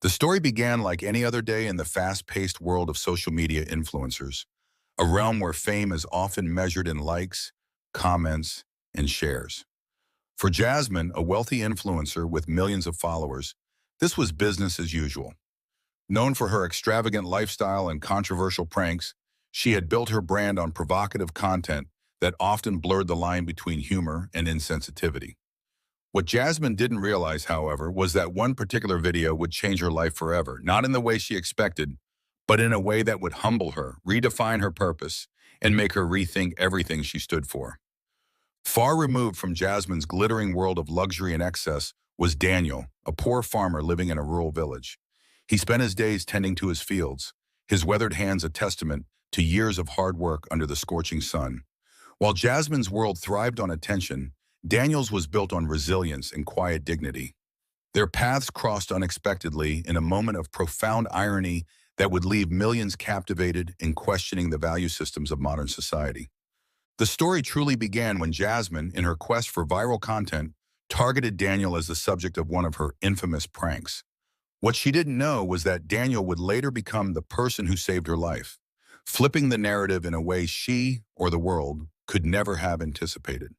The story began like any other day in the fast-paced world of social media influencers, a realm where fame is often measured in likes, comments, and shares. For Jasmine, a wealthy influencer with millions of followers, this was business as usual. Known for her extravagant lifestyle and controversial pranks, she had built her brand on provocative content that often blurred the line between humor and insensitivity. What Jasmine didn't realize, however, was that one particular video would change her life forever, not in the way she expected, but in a way that would humble her, redefine her purpose, and make her rethink everything she stood for. Far removed from Jasmine's glittering world of luxury and excess was Daniel, a poor farmer living in a rural village. He spent his days tending to his fields, his weathered hands a testament to years of hard work under the scorching sun. While Jasmine's world thrived on attention, Daniel's was built on resilience and quiet dignity. Their paths crossed unexpectedly in a moment of profound irony that would leave millions captivated and questioning the value systems of modern society. The story truly began when Jasmine, in her quest for viral content, targeted Daniel as the subject of one of her infamous pranks. What she didn't know was that Daniel would later become the person who saved her life, flipping the narrative in a way she, or the world, could never have anticipated.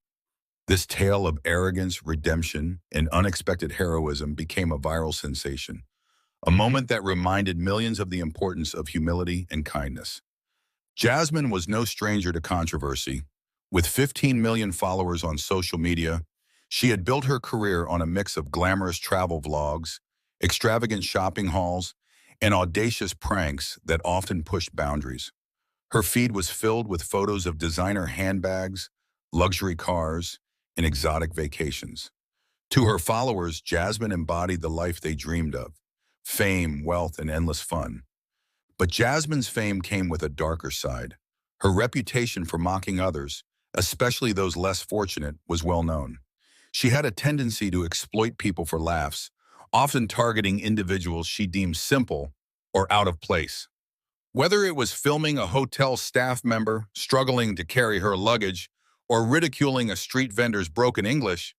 This tale of arrogance, redemption, and unexpected heroism became a viral sensation, a moment that reminded millions of the importance of humility and kindness. Jasmine was no stranger to controversy. With 15 million followers on social media, she had built her career on a mix of glamorous travel vlogs, extravagant shopping hauls, and audacious pranks that often pushed boundaries. Her feed was filled with photos of designer handbags, luxury cars, and exotic vacations. To her followers, Jasmine embodied the life they dreamed of: fame, wealth, and endless fun. But Jasmine's fame came with a darker side. Her reputation for mocking others, especially those less fortunate, was well known. She had a tendency to exploit people for laughs, often targeting individuals she deemed simple or out of place. Whether it was filming a hotel staff member struggling to carry her luggage or ridiculing a street vendor's broken English,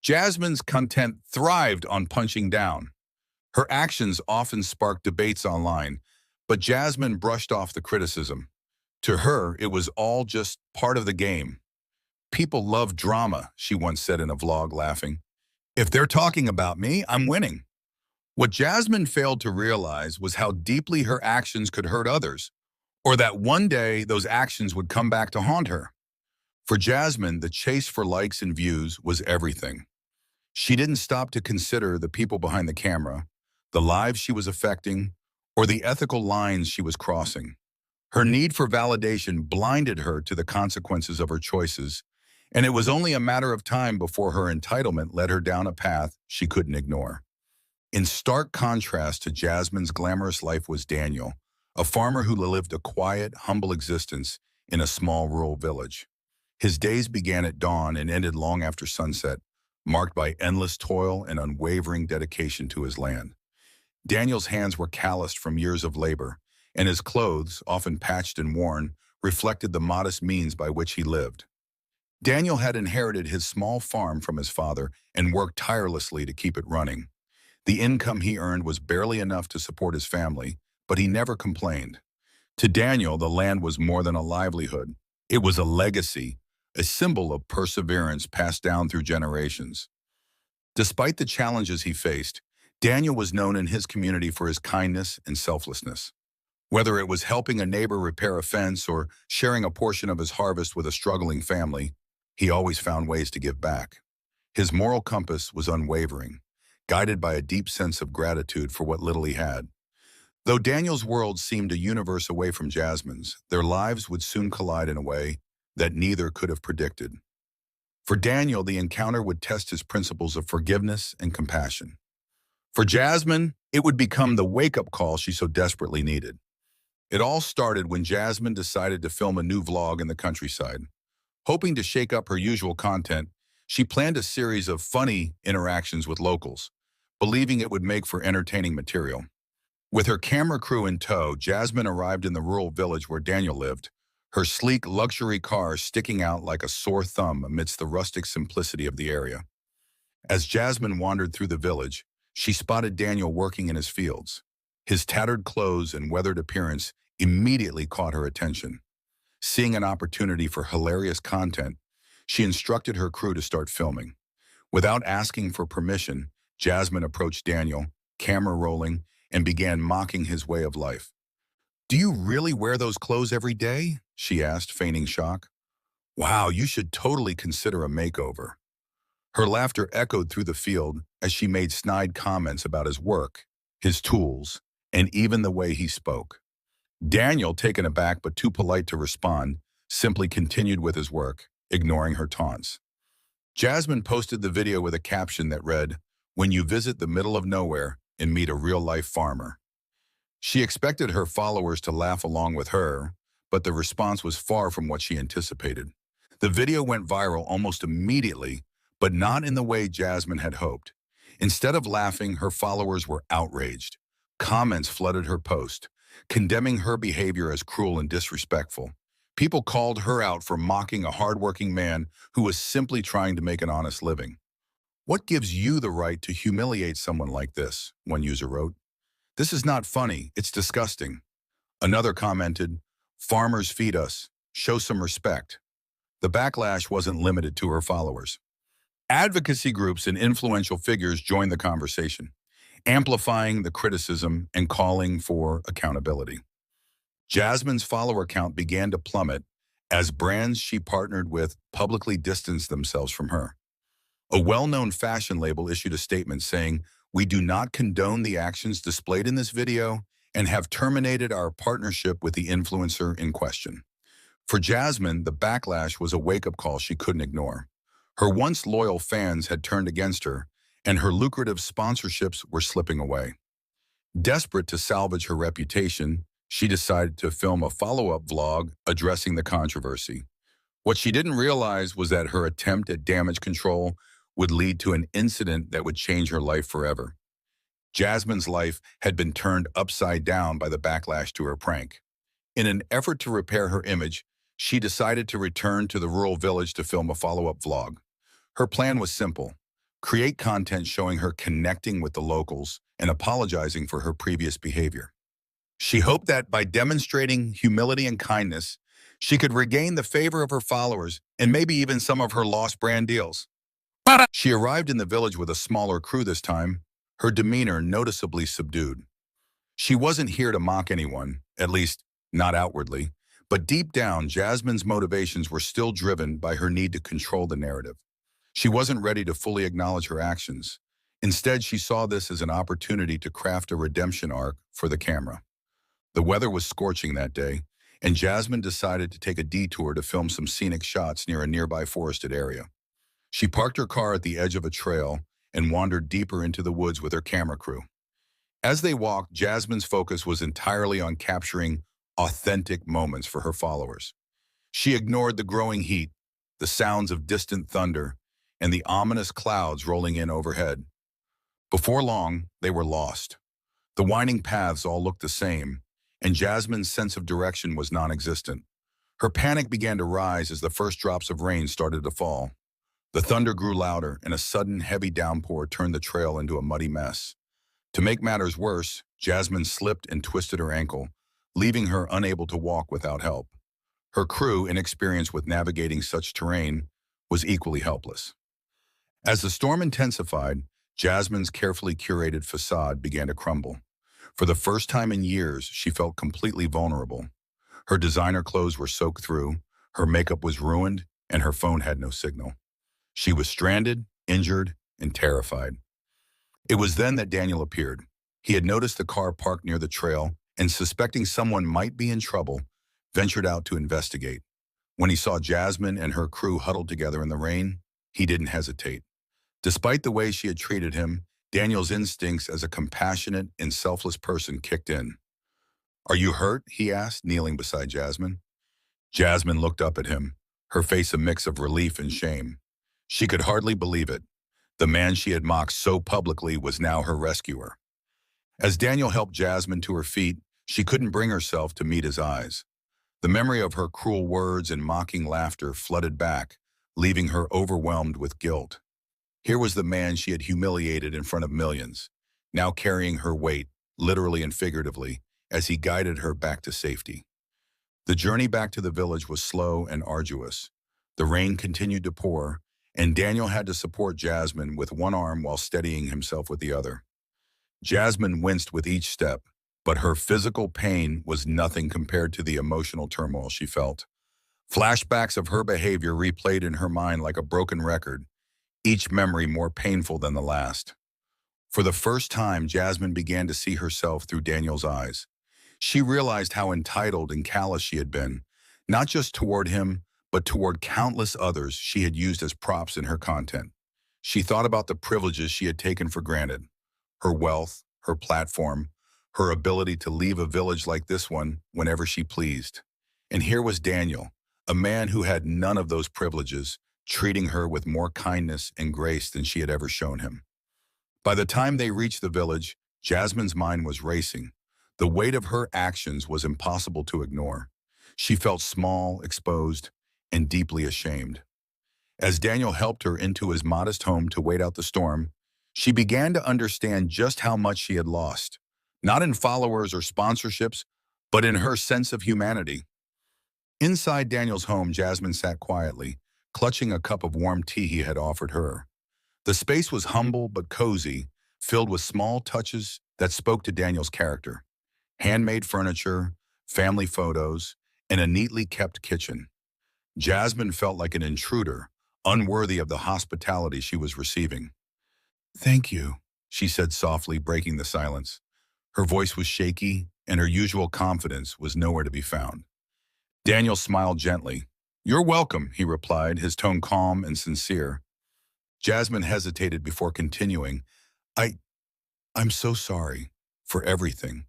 Jasmine's content thrived on punching down. Her actions often sparked debates online, but Jasmine brushed off the criticism. To her, it was all just part of the game. "People love drama," she once said in a vlog, laughing. "If they're talking about me, I'm winning." What Jasmine failed to realize was how deeply her actions could hurt others, or that one day those actions would come back to haunt her. For Jasmine, the chase for likes and views was everything. She didn't stop to consider the people behind the camera, the lives she was affecting, or the ethical lines she was crossing. Her need for validation blinded her to the consequences of her choices, and it was only a matter of time before her entitlement led her down a path she couldn't ignore. In stark contrast to Jasmine's glamorous life was Daniel, a farmer who lived a quiet, humble existence in a small rural village. His days began at dawn and ended long after sunset, marked by endless toil and unwavering dedication to his land. Daniel's hands were calloused from years of labor, and his clothes, often patched and worn, reflected the modest means by which he lived. Daniel had inherited his small farm from his father and worked tirelessly to keep it running. The income he earned was barely enough to support his family, but he never complained. To Daniel, the land was more than a livelihood. It was a legacy, a symbol of perseverance passed down through generations. Despite the challenges he faced, Daniel was known in his community for his kindness and selflessness. Whether it was helping a neighbor repair a fence or sharing a portion of his harvest with a struggling family, he always found ways to give back. His moral compass was unwavering, guided by a deep sense of gratitude for what little he had. Though Daniel's world seemed a universe away from Jasmine's, their lives would soon collide in a way that neither could have predicted. For Daniel, the encounter would test his principles of forgiveness and compassion. For Jasmine, it would become the wake-up call she so desperately needed. It all started when Jasmine decided to film a new vlog in the countryside. Hoping to shake up her usual content, she planned a series of funny interactions with locals, believing it would make for entertaining material. With her camera crew in tow, Jasmine arrived in the rural village where Daniel lived, her sleek luxury car sticking out like a sore thumb amidst the rustic simplicity of the area. As Jasmine wandered through the village, She spotted Daniel working in his fields. His tattered clothes and weathered appearance immediately caught her attention. Seeing an opportunity for hilarious content, she instructed her crew to start filming. Without asking for permission, Jasmine approached Daniel, camera rolling, and began mocking his way of life. "Do you really wear those clothes every day?" she asked, feigning shock. "Wow, you should totally consider a makeover." Her laughter echoed through the field as she made snide comments about his work, his tools, and even the way he spoke. Daniel, taken aback but too polite to respond, simply continued with his work, ignoring her taunts. Jasmine posted the video with a caption that read, "When you visit the middle of nowhere and meet a real-life farmer." She expected her followers to laugh along with her, but the response was far from what she anticipated. The video went viral almost immediately, but not in the way Jasmine had hoped. Instead of laughing, her followers were outraged. Comments flooded her post, condemning her behavior as cruel and disrespectful. People called her out for mocking a hardworking man who was simply trying to make an honest living. "What gives you the right to humiliate someone like this?" one user wrote. "This is not funny, it's disgusting." Another commented, "Farmers feed us, show some respect." The backlash wasn't limited to her followers. Advocacy groups and influential figures joined the conversation, amplifying the criticism and calling for accountability. Jasmine's follower count began to plummet as brands she partnered with publicly distanced themselves from her. A well-known fashion label issued a statement saying, "We do not condone the actions displayed in this video and have terminated our partnership with the influencer in question." For Jasmine, the backlash was a wake-up call she couldn't ignore. Her once loyal fans had turned against her, and her lucrative sponsorships were slipping away. Desperate to salvage her reputation, she decided to film a follow-up vlog addressing the controversy. What she didn't realize was that her attempt at damage control would lead to an incident that would change her life forever. Jasmine's life had been turned upside down by the backlash to her prank. In an effort to repair her image, she decided to return to the rural village to film a follow-up vlog. Her plan was simple: create content showing her connecting with the locals and apologizing for her previous behavior. She hoped that by demonstrating humility and kindness, she could regain the favor of her followers and maybe even some of her lost brand deals. She arrived in the village with a smaller crew this time, her demeanor noticeably subdued. She wasn't here to mock anyone, at least not outwardly, but deep down, Jasmine's motivations were still driven by her need to control the narrative. She wasn't ready to fully acknowledge her actions. Instead, she saw this as an opportunity to craft a redemption arc for the camera. The weather was scorching that day, and Jasmine decided to take a detour to film some scenic shots near a nearby forested area. She parked her car at the edge of a trail and wandered deeper into the woods with her camera crew. As they walked, Jasmine's focus was entirely on capturing authentic moments for her followers. She ignored the growing heat, the sounds of distant thunder, and the ominous clouds rolling in overhead. Before long, they were lost. The winding paths all looked the same, and Jasmine's sense of direction was non-existent. Her panic began to rise as the first drops of rain started to fall. The thunder grew louder, and a sudden heavy downpour turned the trail into a muddy mess. To make matters worse, Jasmine slipped and twisted her ankle, leaving her unable to walk without help. Her crew, inexperienced with navigating such terrain, was equally helpless. As the storm intensified, Jasmine's carefully curated facade began to crumble. For the first time in years, she felt completely vulnerable. Her designer clothes were soaked through, her makeup was ruined, and her phone had no signal. She was stranded, injured, and terrified. It was then that Daniel appeared. He had noticed the car parked near the trail and, suspecting someone might be in trouble, ventured out to investigate. When he saw Jasmine and her crew huddled together in the rain, he didn't hesitate. Despite the way she had treated him, Daniel's instincts as a compassionate and selfless person kicked in. "Are you hurt?" he asked, kneeling beside Jasmine. Jasmine looked up at him, her face a mix of relief and shame. She could hardly believe it. The man she had mocked so publicly was now her rescuer. As Daniel helped Jasmine to her feet, she couldn't bring herself to meet his eyes. The memory of her cruel words and mocking laughter flooded back, leaving her overwhelmed with guilt. Here was the man she had humiliated in front of millions, now carrying her weight, literally and figuratively, as he guided her back to safety. The journey back to the village was slow and arduous. The rain continued to pour, and Daniel had to support Jasmine with one arm while steadying himself with the other. Jasmine winced with each step, but her physical pain was nothing compared to the emotional turmoil she felt. Flashbacks of her behavior replayed in her mind like a broken record, each memory more painful than the last. For the first time, Jasmine began to see herself through Daniel's eyes. She realized how entitled and callous she had been, not just toward him, but toward countless others she had used as props in her content. She thought about the privileges she had taken for granted: her wealth, her platform, her ability to leave a village like this one whenever she pleased. And here was Daniel, a man who had none of those privileges, treating her with more kindness and grace than she had ever shown him. By the time they reached the village, Jasmine's mind was racing. The weight of her actions was impossible to ignore. She felt small, exposed, and deeply ashamed. As Daniel helped her into his modest home to wait out the storm, she began to understand just how much she had lost, not in followers or sponsorships, but in her sense of humanity. Inside Daniel's home, Jasmine sat quietly, clutching a cup of warm tea he had offered her. The space was humble but cozy, filled with small touches that spoke to Daniel's character: handmade furniture, family photos, and a neatly kept kitchen. Jasmine felt like an intruder, unworthy of the hospitality she was receiving. "Thank you," she said softly, breaking the silence. Her voice was shaky, and her usual confidence was nowhere to be found. Daniel smiled gently. "You're welcome," he replied, his tone calm and sincere. Jasmine hesitated before continuing. I, I'm so sorry for everything.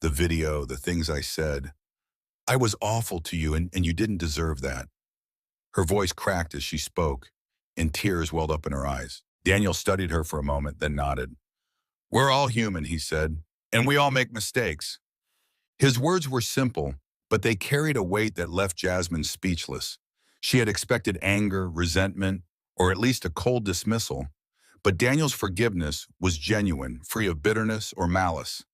The video, the things I said. I was awful to you, and you didn't deserve that." Her voice cracked as she spoke, and tears welled up in her eyes. Daniel studied her for a moment, then nodded. "We're all human," he said, "and we all make mistakes." His words were simple, but they carried a weight that left Jasmine speechless. She had expected anger, resentment, or at least a cold dismissal, but Daniel's forgiveness was genuine, free of bitterness or malice.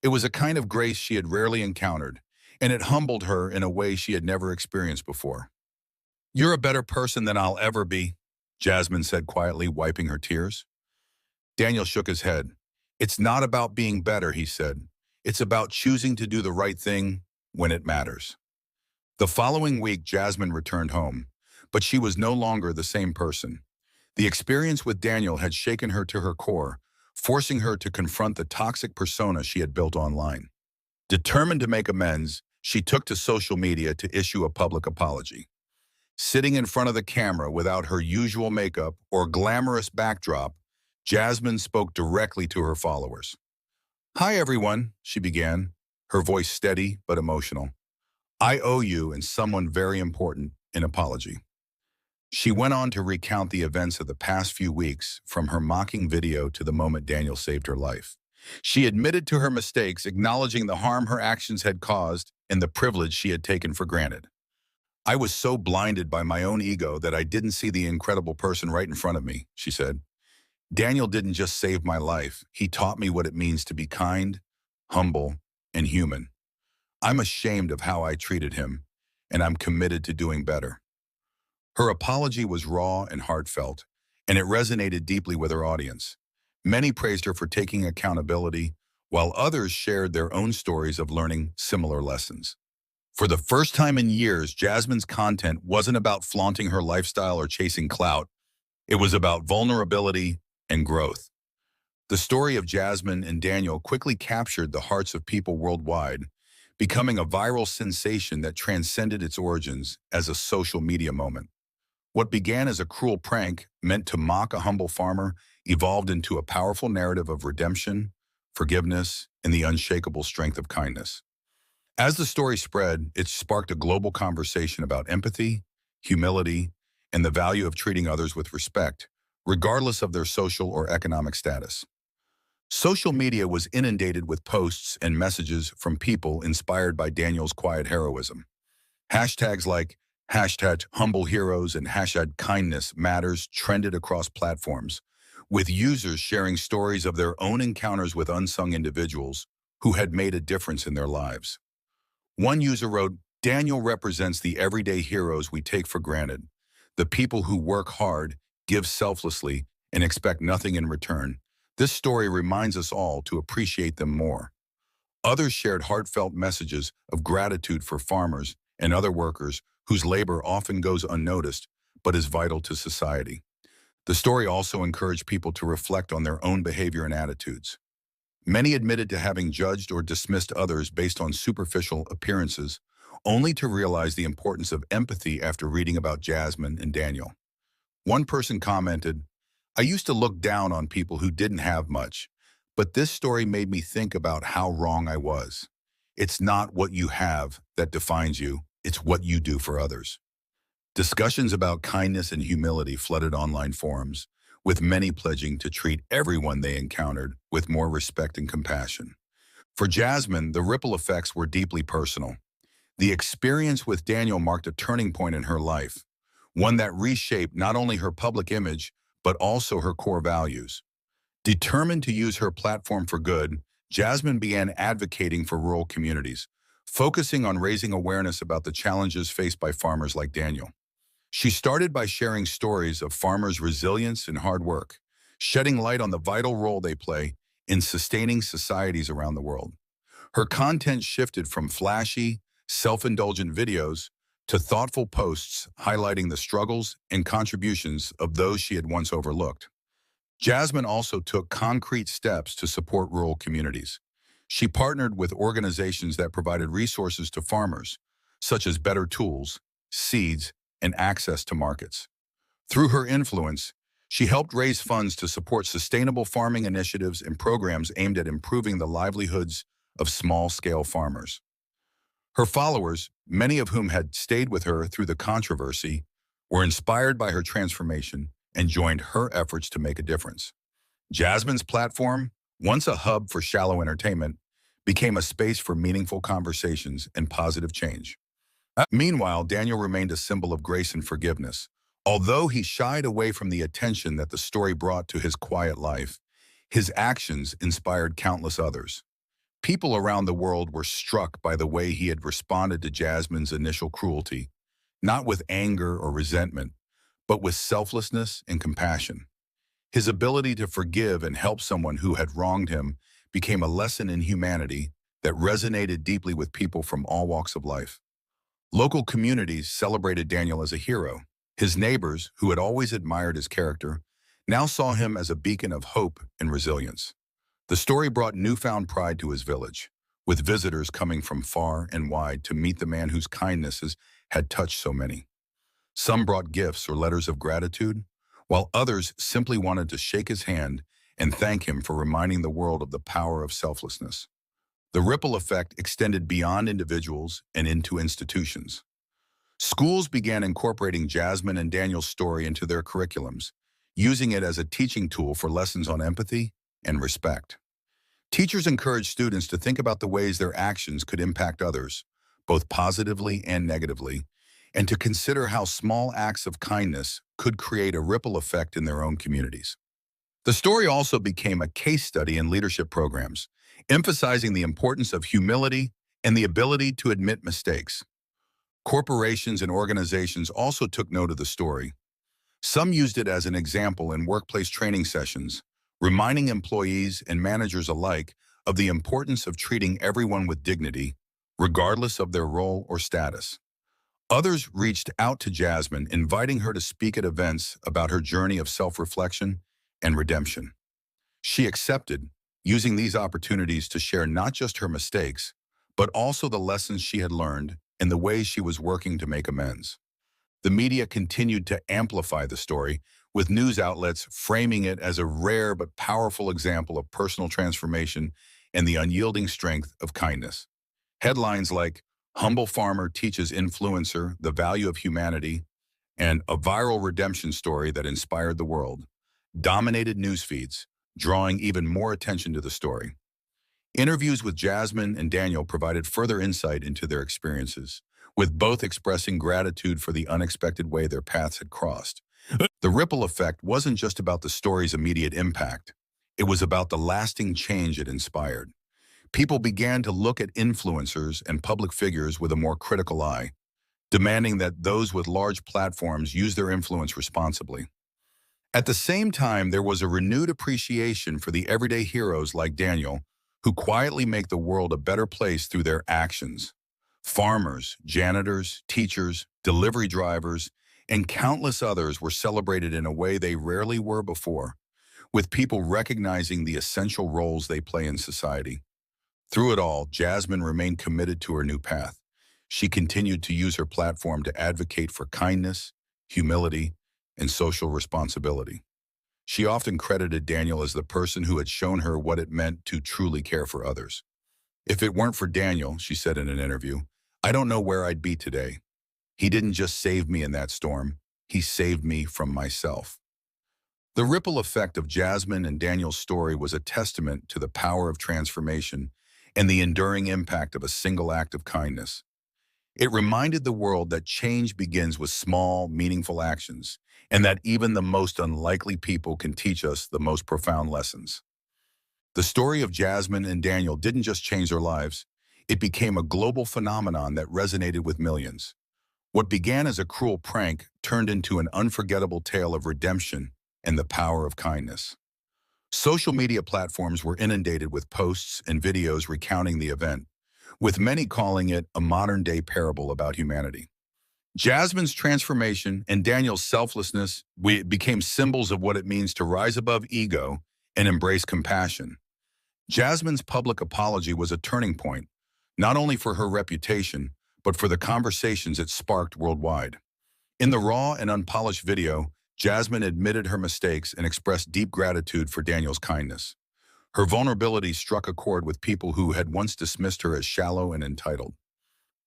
It was a kind of grace she had rarely encountered, and it humbled her in a way she had never experienced before. "You're a better person than I'll ever be," Jasmine said quietly, wiping her tears. Daniel shook his head. "It's not about being better," he said. "It's about choosing to do the right thing when it matters." The following week, Jasmine returned home, but she was no longer the same person. The experience with Daniel had shaken her to her core, forcing her to confront the toxic persona she had built online. Determined to make amends, she took to social media to issue a public apology. Sitting in front of the camera without her usual makeup or glamorous backdrop, Jasmine spoke directly to her followers. "Hi everyone," she began, her voice steady but emotional. "I owe you and someone very important an apology." She went on to recount the events of the past few weeks, from her mocking video to the moment Daniel saved her life. She admitted to her mistakes, acknowledging the harm her actions had caused and the privilege she had taken for granted. "I was so blinded by my own ego that I didn't see the incredible person right in front of me," she said. "Daniel didn't just save my life, he taught me what it means to be kind, humble, and human. I'm ashamed of how I treated him, and I'm committed to doing better." Her apology was raw and heartfelt, and it resonated deeply with her audience. Many praised her for taking accountability, while others shared their own stories of learning similar lessons. For the first time in years, Jasmine's content wasn't about flaunting her lifestyle or chasing clout. It was about vulnerability and growth. The story of Jasmine and Daniel quickly captured the hearts of people worldwide, becoming a viral sensation that transcended its origins as a social media moment. What began as a cruel prank meant to mock a humble farmer evolved into a powerful narrative of redemption, forgiveness, and the unshakable strength of kindness. As the story spread, it sparked a global conversation about empathy, humility, and the value of treating others with respect, regardless of their social or economic status. Social media was inundated with posts and messages from people inspired by Daniel's quiet heroism. Hashtags like #HumbleHeroes and #KindnessMatters trended across platforms, with users sharing stories of their own encounters with unsung individuals who had made a difference in their lives. One user wrote, "Daniel represents the everyday heroes we take for granted, the people who work hard, give selflessly, and expect nothing in return. This story reminds us all to appreciate them more." Others shared heartfelt messages of gratitude for farmers and other workers whose labor often goes unnoticed but is vital to society. The story also encouraged people to reflect on their own behavior and attitudes. Many admitted to having judged or dismissed others based on superficial appearances, only to realize the importance of empathy after reading about Jasmine and Daniel. One person commented, "I used to look down on people who didn't have much, but this story made me think about how wrong I was. It's not what you have that defines you, it's what you do for others." Discussions about kindness and humility flooded online forums, with many pledging to treat everyone they encountered with more respect and compassion. For Jasmine, the ripple effects were deeply personal. The experience with Daniel marked a turning point in her life, one that reshaped not only her public image, but also her core values. Determined to use her platform for good, Jasmine began advocating for rural communities, focusing on raising awareness about the challenges faced by farmers like Daniel. She started by sharing stories of farmers' resilience and hard work, shedding light on the vital role they play in sustaining societies around the world. Her content shifted from flashy, self-indulgent videos to thoughtful posts highlighting the struggles and contributions of those she had once overlooked. Jasmine also took concrete steps to support rural communities. She partnered with organizations that provided resources to farmers, such as better tools, seeds, and access to markets. Through her influence, she helped raise funds to support sustainable farming initiatives and programs aimed at improving the livelihoods of small-scale farmers. Her followers, many of whom had stayed with her through the controversy, were inspired by her transformation and joined her efforts to make a difference. Jasmine's platform, once a hub for shallow entertainment, became a space for meaningful conversations and positive change. Meanwhile, Daniel remained a symbol of grace and forgiveness. Although he shied away from the attention that the story brought to his quiet life, his actions inspired countless others. People around the world were struck by the way he had responded to Jasmine's initial cruelty, not with anger or resentment, but with selflessness and compassion. His ability to forgive and help someone who had wronged him became a lesson in humanity that resonated deeply with people from all walks of life. Local communities celebrated Daniel as a hero. His neighbors, who had always admired his character, now saw him as a beacon of hope and resilience. The story brought newfound pride to his village, with visitors coming from far and wide to meet the man whose kindnesses had touched so many. Some brought gifts or letters of gratitude, while others simply wanted to shake his hand and thank him for reminding the world of the power of selflessness. The ripple effect extended beyond individuals and into institutions. Schools began incorporating Jasmine and Daniel's story into their curriculums, using it as a teaching tool for lessons on empathy and respect. Teachers encouraged students to think about the ways their actions could impact others, both positively and negatively, and to consider how small acts of kindness could create a ripple effect in their own communities. The story also became a case study in leadership programs, emphasizing the importance of humility and the ability to admit mistakes. Corporations and organizations also took note of the story. Some used it as an example in workplace training sessions, reminding employees and managers alike of the importance of treating everyone with dignity, regardless of their role or status. Others reached out to Jasmine, inviting her to speak at events about her journey of self-reflection and redemption. She accepted, using these opportunities to share not just her mistakes, but also the lessons she had learned and the ways she was working to make amends. The media continued to amplify the story, with news outlets framing it as a rare but powerful example of personal transformation and the unyielding strength of kindness. Headlines like "Humble Farmer Teaches Influencer the Value of Humanity" and "A Viral Redemption Story That Inspired the World" dominated news feeds, drawing even more attention to the story. Interviews with Jasmine and Daniel provided further insight into their experiences, with both expressing gratitude for the unexpected way their paths had crossed The ripple effect wasn't just about the story's immediate impact. It was about the lasting change it inspired. People began to look at influencers and public figures with a more critical eye, demanding that those with large platforms use their influence responsibly. At the same time, there was a renewed appreciation for the everyday heroes like Daniel, who quietly make the world a better place through their actions. Farmers, janitors, teachers, delivery drivers, and countless others were celebrated in a way they rarely were before, with people recognizing the essential roles they play in society. Through it all, Jasmine remained committed to her new path. She continued to use her platform to advocate for kindness, humility, and social responsibility. She often credited Daniel as the person who had shown her what it meant to truly care for others. "If it weren't for Daniel," she said in an interview, "I don't know where I'd be today. He didn't just save me in that storm, he saved me from myself." The ripple effect of Jasmine and Daniel's story was a testament to the power of transformation and the enduring impact of a single act of kindness. It reminded the world that change begins with small, meaningful actions, and that even the most unlikely people can teach us the most profound lessons. The story of Jasmine and Daniel didn't just change their lives, it became a global phenomenon that resonated with millions. What began as a cruel prank turned into an unforgettable tale of redemption and the power of kindness. Social media platforms were inundated with posts and videos recounting the event, with many calling it a modern-day parable about humanity. Jasmine's transformation and Daniel's selflessness became symbols of what it means to rise above ego and embrace compassion. Jasmine's public apology was a turning point, not only for her reputation, but for the conversations it sparked worldwide. In the raw and unpolished video, Jasmine admitted her mistakes and expressed deep gratitude for Daniel's kindness. Her vulnerability struck a chord with people who had once dismissed her as shallow and entitled.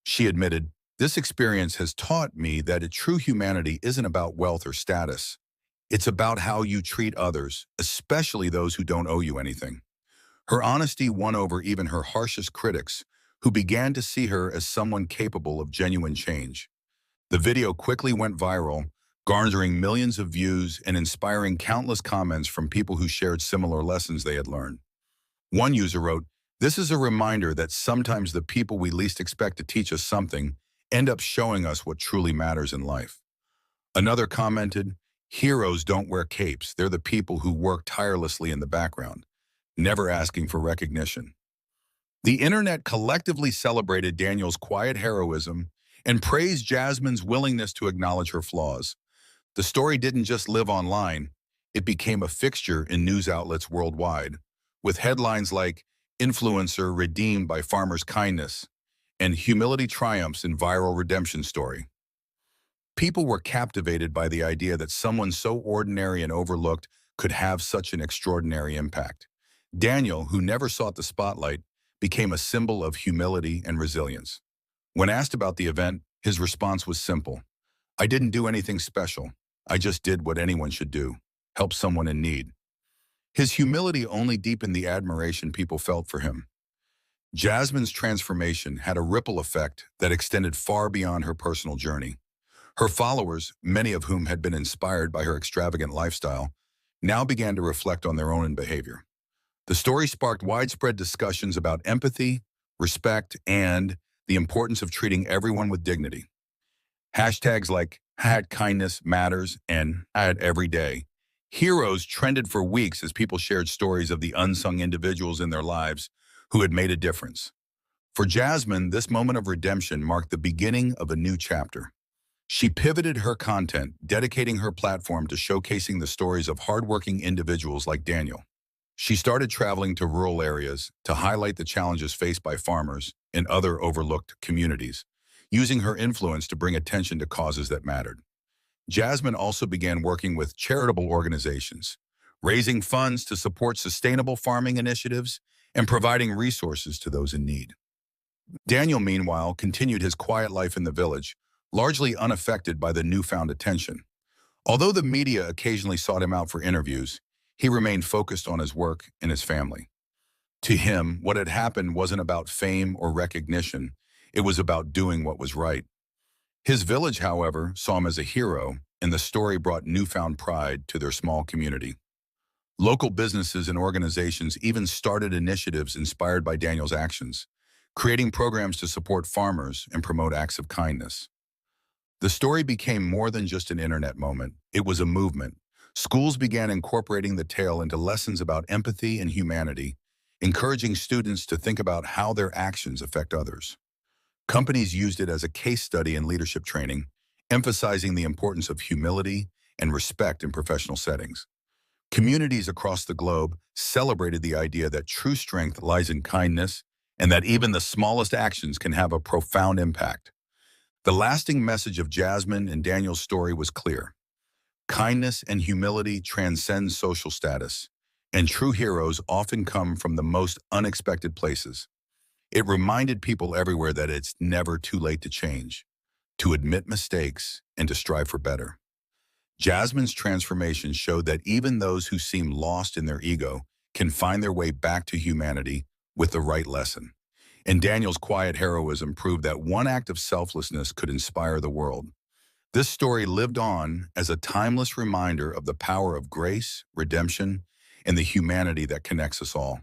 She admitted, "This experience has taught me that a true humanity isn't about wealth or status. It's about how you treat others, especially those who don't owe you anything." Her honesty won over even her harshest critics, who began to see her as someone capable of genuine change. The video quickly went viral, garnering millions of views and inspiring countless comments from people who shared similar lessons they had learned. One user wrote, "This is a reminder that sometimes the people we least expect to teach us something end up showing us what truly matters in life." Another commented, "Heroes don't wear capes. They're the people who work tirelessly in the background, never asking for recognition." The internet collectively celebrated Daniel's quiet heroism and praised Jasmine's willingness to acknowledge her flaws. The story didn't just live online, it became a fixture in news outlets worldwide, with headlines like "Influencer Redeemed by Farmer's Kindness" and "Humility Triumphs in Viral Redemption Story." People were captivated by the idea that someone so ordinary and overlooked could have such an extraordinary impact. Daniel, who never sought the spotlight, became a symbol of humility and resilience. When asked about the event, his response was simple: "I didn't do anything special. I just did what anyone should do, help someone in need." His humility only deepened the admiration people felt for him. Jasmine's transformation had a ripple effect that extended far beyond her personal journey. Her followers, many of whom had been inspired by her extravagant lifestyle, now began to reflect on their own behavior. The story sparked widespread discussions about empathy, respect, and the importance of treating everyone with dignity. Hashtags like #kindness matters and #everyday heroes trended for weeks as people shared stories of the unsung individuals in their lives who had made a difference. For Jasmine, this moment of redemption marked the beginning of a new chapter. She pivoted her content, dedicating her platform to showcasing the stories of hardworking individuals like Daniel. She started traveling to rural areas to highlight the challenges faced by farmers and other overlooked communities, using her influence to bring attention to causes that mattered. Jasmine also began working with charitable organizations, raising funds to support sustainable farming initiatives and providing resources to those in need. Daniel, meanwhile, continued his quiet life in the village, largely unaffected by the newfound attention. Although the media occasionally sought him out for interviews, he remained focused on his work and his family. To him, what had happened wasn't about fame or recognition, it was about doing what was right. His village, however, saw him as a hero and the story brought newfound pride to their small community. Local businesses and organizations even started initiatives inspired by Daniel's actions, creating programs to support farmers and promote acts of kindness. The story became more than just an internet moment. It was a movement. Schools began incorporating the tale into lessons about empathy and humanity, encouraging students to think about how their actions affect others. Companies used it as a case study in leadership training, emphasizing the importance of humility and respect in professional settings. Communities across the globe celebrated the idea that true strength lies in kindness and that even the smallest actions can have a profound impact. The lasting message of Jasmine and Daniel's story was clear. Kindness and humility transcend social status, and true heroes often come from the most unexpected places. It reminded people everywhere that it's never too late to change, to admit mistakes, and to strive for better. Jasmine's transformation showed that even those who seem lost in their ego can find their way back to humanity with the right lesson. And Daniel's quiet heroism proved that one act of selflessness could inspire the world. This story lived on as a timeless reminder of the power of grace, redemption, and the humanity that connects us all.